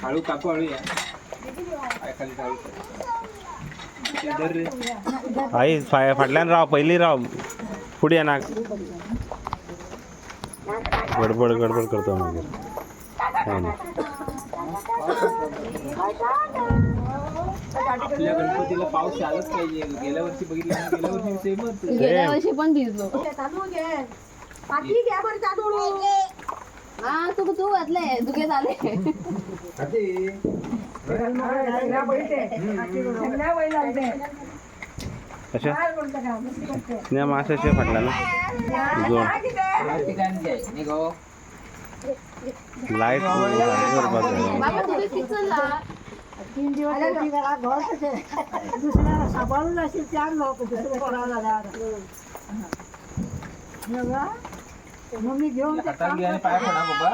हळू काकू हळू या आई फाटल्यान राव पहिली राव पुढे या ना गडबड गडबड करतो मागीर आपल्या गणपतीला पाऊस आलाच पाहिजे. गेल्या वर्षी बघितलं ना, गेल्या वर्षी सेमच. गेल्या वर्षी पण भिजलो. हा तू घातले दुखे झाले. कशा स्नेहा माशाचे फाटला ना लाईट बाबा तुम्ही किचनला 3 दिवस दुसऱ्याला सांभाळून असेल 4 लोक दुसरे कोणाला मग मी घेऊन पाया पडा बाबा.